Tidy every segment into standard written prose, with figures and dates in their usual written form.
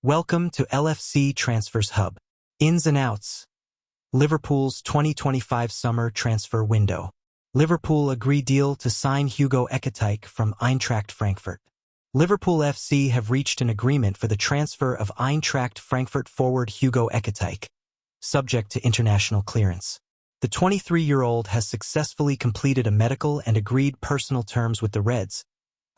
Welcome to LFC Transfers Hub. Ins and outs. Liverpool's 2025 summer transfer window. Liverpool agree deal to sign Hugo Ekitike from Eintracht Frankfurt. Liverpool FC have reached an agreement for the transfer of Eintracht Frankfurt forward Hugo Ekitike, subject to international clearance. The 23-year-old has successfully completed a medical and agreed personal terms with the Reds,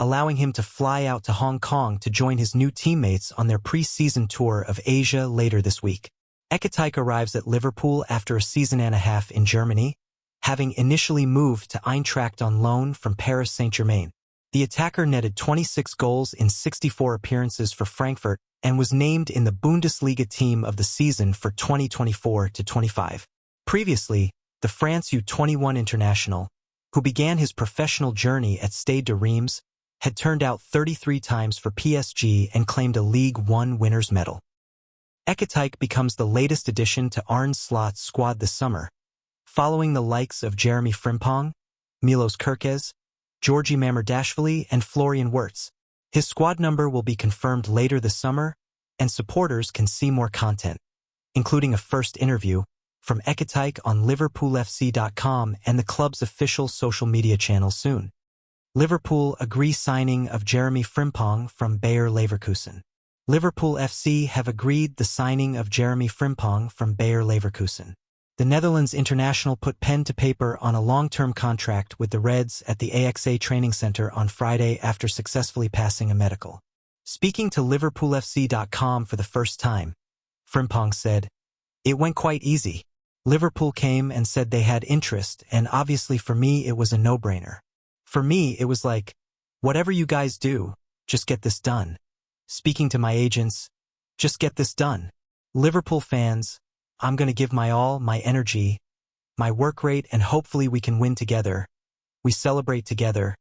allowing him to fly out to Hong Kong to join his new teammates on their pre-season tour of Asia later this week. Ekitike arrives at Liverpool after a season and a half in Germany, having initially moved to Eintracht on loan from Paris Saint-Germain. The attacker netted 26 goals in 64 appearances for Frankfurt and was named in the Bundesliga team of the season for 2024-25. Previously, the France U21 international, who began his professional journey at Stade de Reims, had turned out 33 times for PSG and claimed a League One winner's medal. Ekitike becomes the latest addition to Arne Slot's squad this summer, following the likes of Jeremy Frimpong, Milos Kerkez, Kerkez Mamardashvili, and Florian Wirtz. His squad number will be confirmed later this summer, and supporters can see more content, including a first interview, from Ekitike on LiverpoolFC.com and the club's official social media channel soon. Liverpool agree signing of Jeremy Frimpong from Bayer Leverkusen. Liverpool FC have agreed the signing of Jeremy Frimpong from Bayer Leverkusen. The Netherlands international put pen to paper on a long-term contract with the Reds at the AXA training center on Friday after successfully passing a medical. Speaking to LiverpoolFC.com for the first time, Frimpong said, "It went quite easy. Liverpool came and said they had interest, and obviously for me it was a no-brainer. For me, it was like, whatever you guys do, just get this done. Speaking to my agents, just get this done. Liverpool fans, I'm going to give my all, my energy, my work rate, and hopefully we can win together. We celebrate together,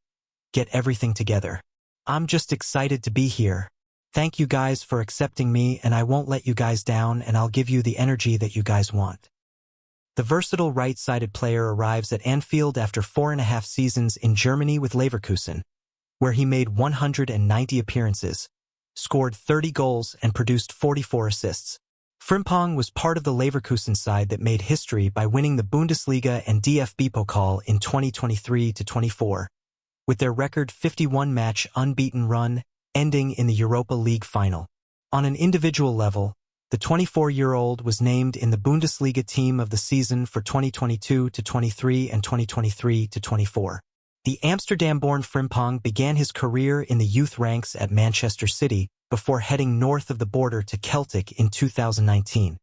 get everything together. I'm just excited to be here. Thank you guys for accepting me, and I won't let you guys down, and I'll give you the energy that you guys want." The versatile right-sided player arrives at Anfield after 4.5 seasons in Germany with Leverkusen, where he made 190 appearances, scored 30 goals, and produced 44 assists. Frimpong was part of the Leverkusen side that made history by winning the Bundesliga and DFB Pokal in 2023-24, with their record 51-match unbeaten run ending in the Europa League final. On an individual level, the 24-year-old was named in the Bundesliga team of the season for 2022-23 and 2023-24. The Amsterdam-born Frimpong began his career in the youth ranks at Manchester City before heading north of the border to Celtic in 2019.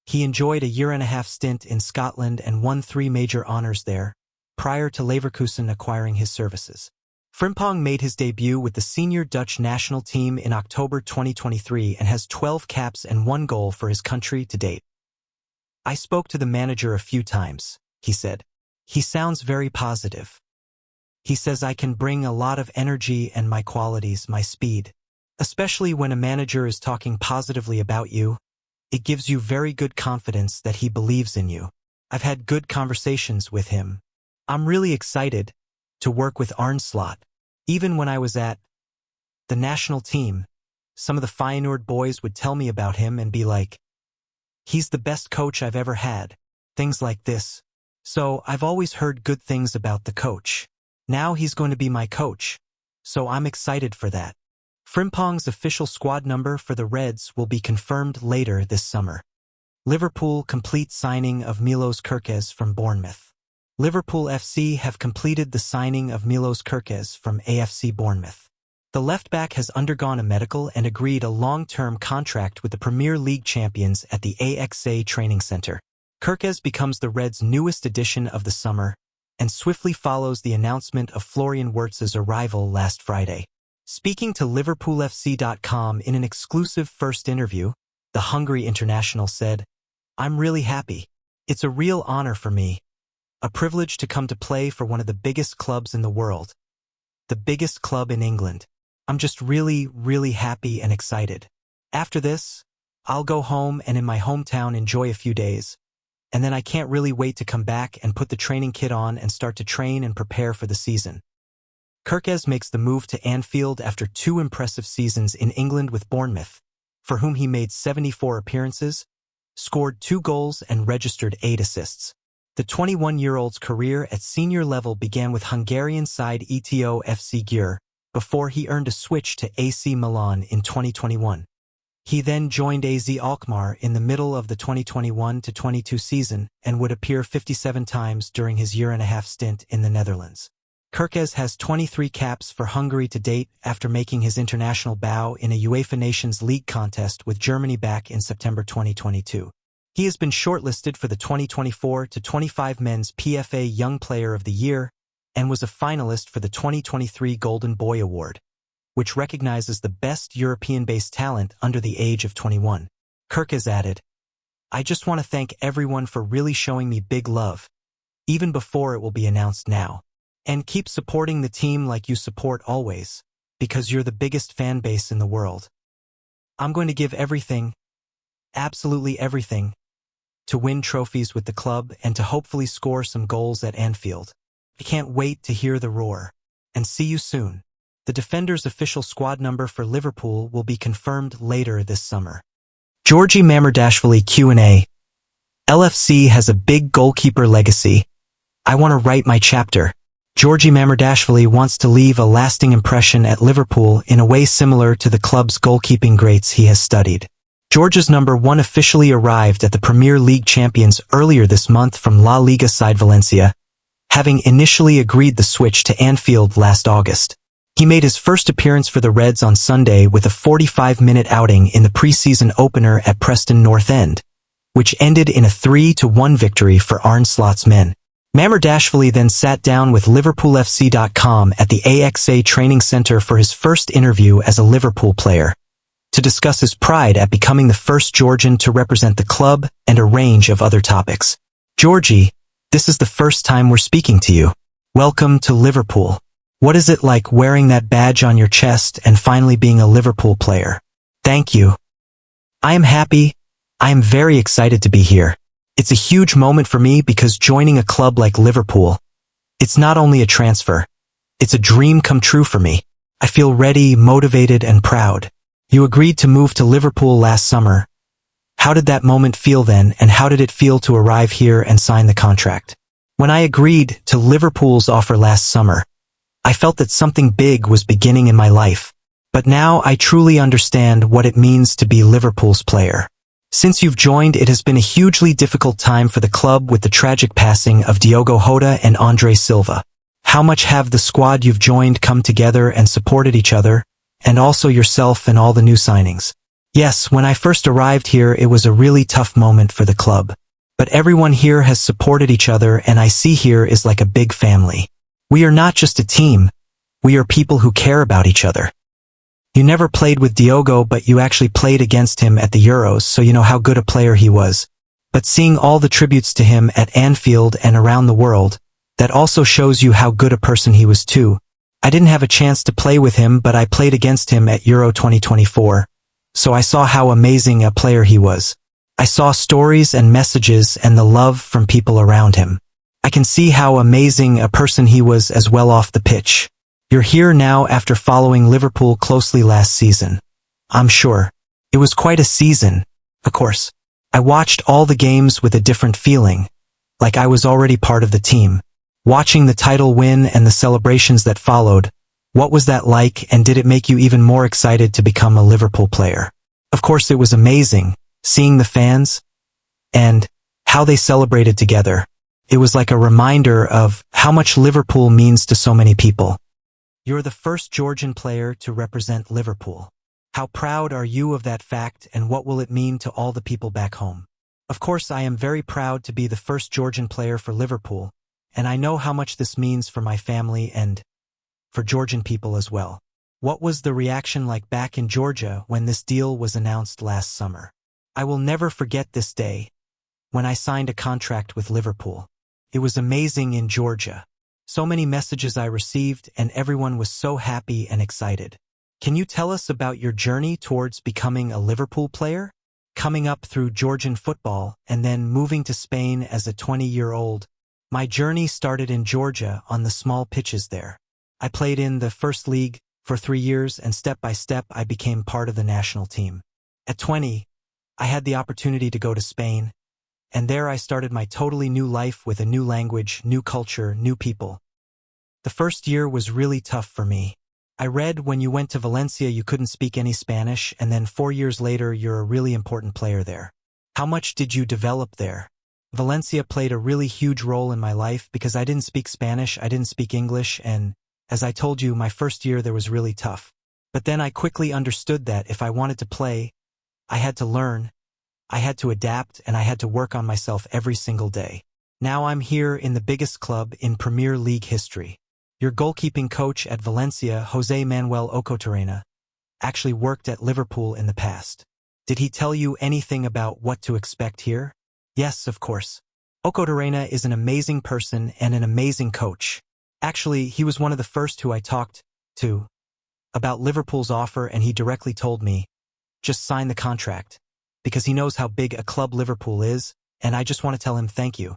He enjoyed a year-and-a-half stint in Scotland and won 3 major honours there, prior to Leverkusen acquiring his services. Frimpong made his debut with the senior Dutch national team in October 2023 and has 12 caps and 1 goal for his country to date. "I spoke to the manager a few times," he said. "He sounds very positive. He says I can bring a lot of energy and my qualities, my speed. Especially when a manager is talking positively about you, it gives you very good confidence that he believes in you. I've had good conversations with him. I'm really excited to work with Arne Slot. Even when I was at the national team, some of the Feyenoord boys would tell me about him and be like, 'He's the best coach I've ever had,' things like this. So I've always heard good things about the coach. Now he's going to be my coach, so I'm excited for that." Frimpong's official squad number for the Reds will be confirmed later this summer. Liverpool complete signing of Milos Kerkez from Bournemouth. Liverpool FC have completed the signing of Milos Kerkez from AFC Bournemouth. The left-back has undergone a medical and agreed a long-term contract with the Premier League champions at the AXA training center. Kerkez becomes the Reds' newest addition of the summer and swiftly follows the announcement of Florian Wirtz's arrival last Friday. Speaking to LiverpoolFC.com in an exclusive first interview, the Hungary international said, "I'm really happy. It's a real honor for me. A privilege to come to play for one of the biggest clubs in the world. The biggest club in England. I'm just really, really happy and excited. After this, I'll go home and in my hometown enjoy a few days. And then I can't really wait to come back and put the training kit on and start to train and prepare for the season." Kerkez makes the move to Anfield after 2 impressive seasons in England with Bournemouth, for whom he made 74 appearances, scored 2 goals and registered 8 assists. The 21-year-old's career at senior level began with Hungarian side ETO FC Győr, before he earned a switch to AC Milan in 2021. He then joined AZ Alkmaar in the middle of the 2021-22 season and would appear 57 times during his year-and-a-half stint in the Netherlands. Kerkez has 23 caps for Hungary to date after making his international bow in a UEFA Nations League contest with Germany back in September 2022. He has been shortlisted for the 2024-25 Men's PFA Young Player of the Year and was a finalist for the 2023 Golden Boy Award, which recognizes the best European-based talent under the age of 21. Kerkez added, "I just want to thank everyone for really showing me big love, even before it will be announced now. And keep supporting the team like you support always, because you're the biggest fan base in the world. I'm going to give everything, absolutely everything, to win trophies with the club and to hopefully score some goals at Anfield. I can't wait to hear the roar. And see you soon." The defender's official squad number for Liverpool will be confirmed later this summer. Kerkez Mamardashvili Q&A. LFC has a big goalkeeper legacy. I want to write my chapter. Kerkez Mamardashvili wants to leave a lasting impression at Liverpool in a way similar to the club's goalkeeping greats he has studied. Kerkez's number 1 officially arrived at the Premier League champions earlier this month from La Liga side Valencia, having initially agreed the switch to Anfield last August. He made his first appearance for the Reds on Sunday with a 45-minute outing in the pre-season opener at Preston North End, which ended in a 3-1 victory for Arne Slot's men. Mamardashvili then sat down with LiverpoolFC.com at the AXA training center for his first interview as a Liverpool player, to discuss his pride at becoming the first Georgian to represent the club and a range of other topics. "Kerkez, this is the first time we're speaking to you. Welcome to Liverpool. What is it like wearing that badge on your chest and finally being a Liverpool player? Thank you. I am happy. I am very excited to be here. It's a huge moment for me because joining a club like Liverpool, it's not only a transfer, it's a dream come true for me. I feel ready, motivated, and proud. You agreed to move to Liverpool last summer. How did that moment feel then, and how did it feel to arrive here and sign the contract? When I agreed to Liverpool's offer last summer, I felt that something big was beginning in my life. But now I truly understand what it means to be Liverpool's player. Since you've joined, it has been a hugely difficult time for the club with the tragic passing of Diogo Jota and Andre Silva. How much have the squad you've joined come together and supported each other, and also yourself and all the new signings? Yes, when I first arrived here, it was a really tough moment for the club. But everyone here has supported each other, and I see here is like a big family. We are not just a team, we are people who care about each other. You never played with Diogo, but you actually played against him at the Euros, so you know how good a player he was. But seeing all the tributes to him at Anfield and around the world, that also shows you how good a person he was too. I didn't have a chance to play with him, but I played against him at Euro 2024, so I saw how amazing a player he was. I saw stories and messages and the love from people around him. I can see how amazing a person he was as well off the pitch. You're here now after following Liverpool closely last season. I'm sure. It was quite a season, of course. I watched all the games with a different feeling, like I was already part of the team. Watching the title win and the celebrations that followed, what was that like, and did it make you even more excited to become a Liverpool player? Of course it was amazing, seeing the fans, and how they celebrated together. It was like a reminder of how much Liverpool means to so many people. You're the first Georgian player to represent Liverpool. How proud are you of that fact, and what will it mean to all the people back home? Of course, I am very proud to be the first Georgian player for Liverpool, and I know how much this means for my family and for Georgian people as well. What was the reaction like back in Georgia when this deal was announced last summer? I will never forget this day, when I signed a contract with Liverpool. It was amazing in Georgia. So many messages I received, and everyone was so happy and excited. Can you tell us about your journey towards becoming a Liverpool player? Coming up through Georgian football and then moving to Spain as a 20-year-old. My journey started in Georgia on the small pitches there. I played in the first league for 3 years, and step by step I became part of the national team. At 20, I had the opportunity to go to Spain, and there I started my totally new life with a new language, new culture, new people. The first year was really tough for me. I read when you went to Valencia you couldn't speak any Spanish, and then 4 years later you're a really important player there. How much did you develop there? Valencia played a really huge role in my life because I didn't speak Spanish, I didn't speak English, and, as I told you, my first year there was really tough. But then I quickly understood that if I wanted to play, I had to learn, I had to adapt, and I had to work on myself every single day. Now I'm here in the biggest club in Premier League history. Your goalkeeping coach at Valencia, José Manuel Ocotorena, actually worked at Liverpool in the past. Did he tell you anything about what to expect here? Yes, of course. Ocotorena is an amazing person and an amazing coach. Actually, he was one of the first who I talked to about Liverpool's offer, and he directly told me, just sign the contract, because he knows how big a club Liverpool is, and I just want to tell him thank you.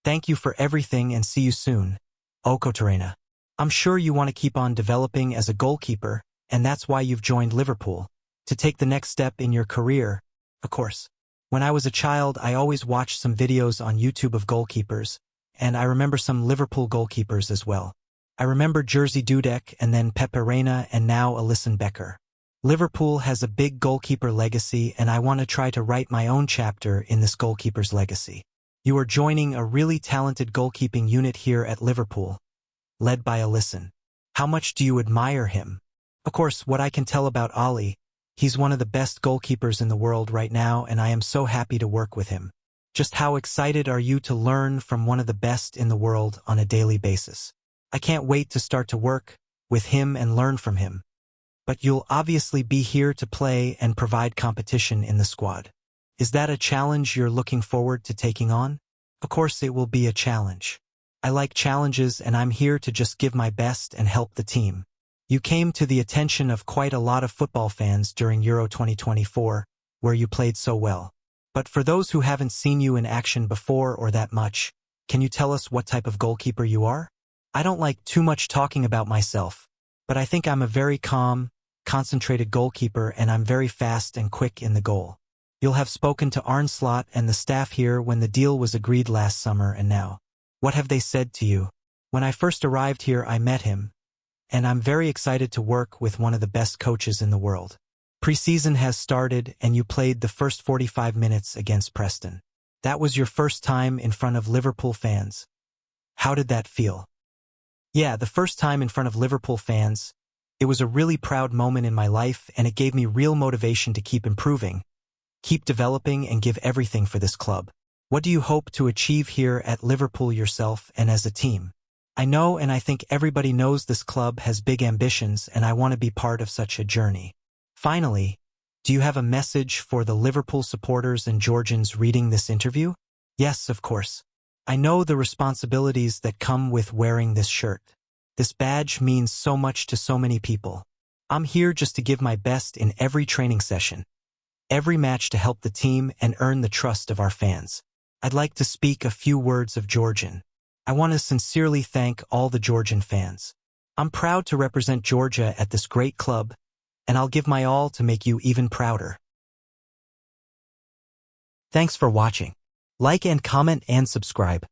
Thank you for everything and see you soon, Ocotorena. I'm sure you want to keep on developing as a goalkeeper, and that's why you've joined Liverpool, to take the next step in your career, of course. When I was a child, I always watched some videos on YouTube of goalkeepers, and I remember some Liverpool goalkeepers as well. I remember Jerzy Dudek and then Pepe Reina and now Alisson Becker. Liverpool has a big goalkeeper legacy, and I want to try to write my own chapter in this goalkeeper's legacy. You are joining a really talented goalkeeping unit here at Liverpool, led by Alisson. How much do you admire him? Of course, what I can tell about Ali, he's one of the best goalkeepers in the world right now, and I am so happy to work with him. Just how excited are you to learn from one of the best in the world on a daily basis? I can't wait to start to work with him and learn from him. But you'll obviously be here to play and provide competition in the squad. Is that a challenge you're looking forward to taking on? Of course it will be a challenge. I like challenges, and I'm here to just give my best and help the team. You came to the attention of quite a lot of football fans during Euro 2024, where you played so well. But for those who haven't seen you in action before or that much, can you tell us what type of goalkeeper you are? I don't like too much talking about myself, but I think I'm a very calm, concentrated goalkeeper, and I'm very fast and quick in the goal. You'll have spoken to Arne Slot and the staff here when the deal was agreed last summer, and now. What have they said to you? When I first arrived here I met him, and I'm very excited to work with one of the best coaches in the world. Pre-season has started and you played the first 45 minutes against Preston. That was your first time in front of Liverpool fans. How did that feel? Yeah, the first time in front of Liverpool fans. It was a really proud moment in my life, and it gave me real motivation to keep improving, keep developing, and give everything for this club. What do you hope to achieve here at Liverpool yourself and as a team? I know, and I think everybody knows, this club has big ambitions, and I want to be part of such a journey. Finally, do you have a message for the Liverpool supporters and Georgians reading this interview? Yes, of course. I know the responsibilities that come with wearing this shirt. This badge means so much to so many people. I'm here just to give my best in every training session, every match, to help the team and earn the trust of our fans. I'd like to speak a few words of Georgian. I want to sincerely thank all the Georgian fans. I'm proud to represent Georgia at this great club, and I'll give my all to make you even prouder. Thanks for watching. Like and comment and subscribe.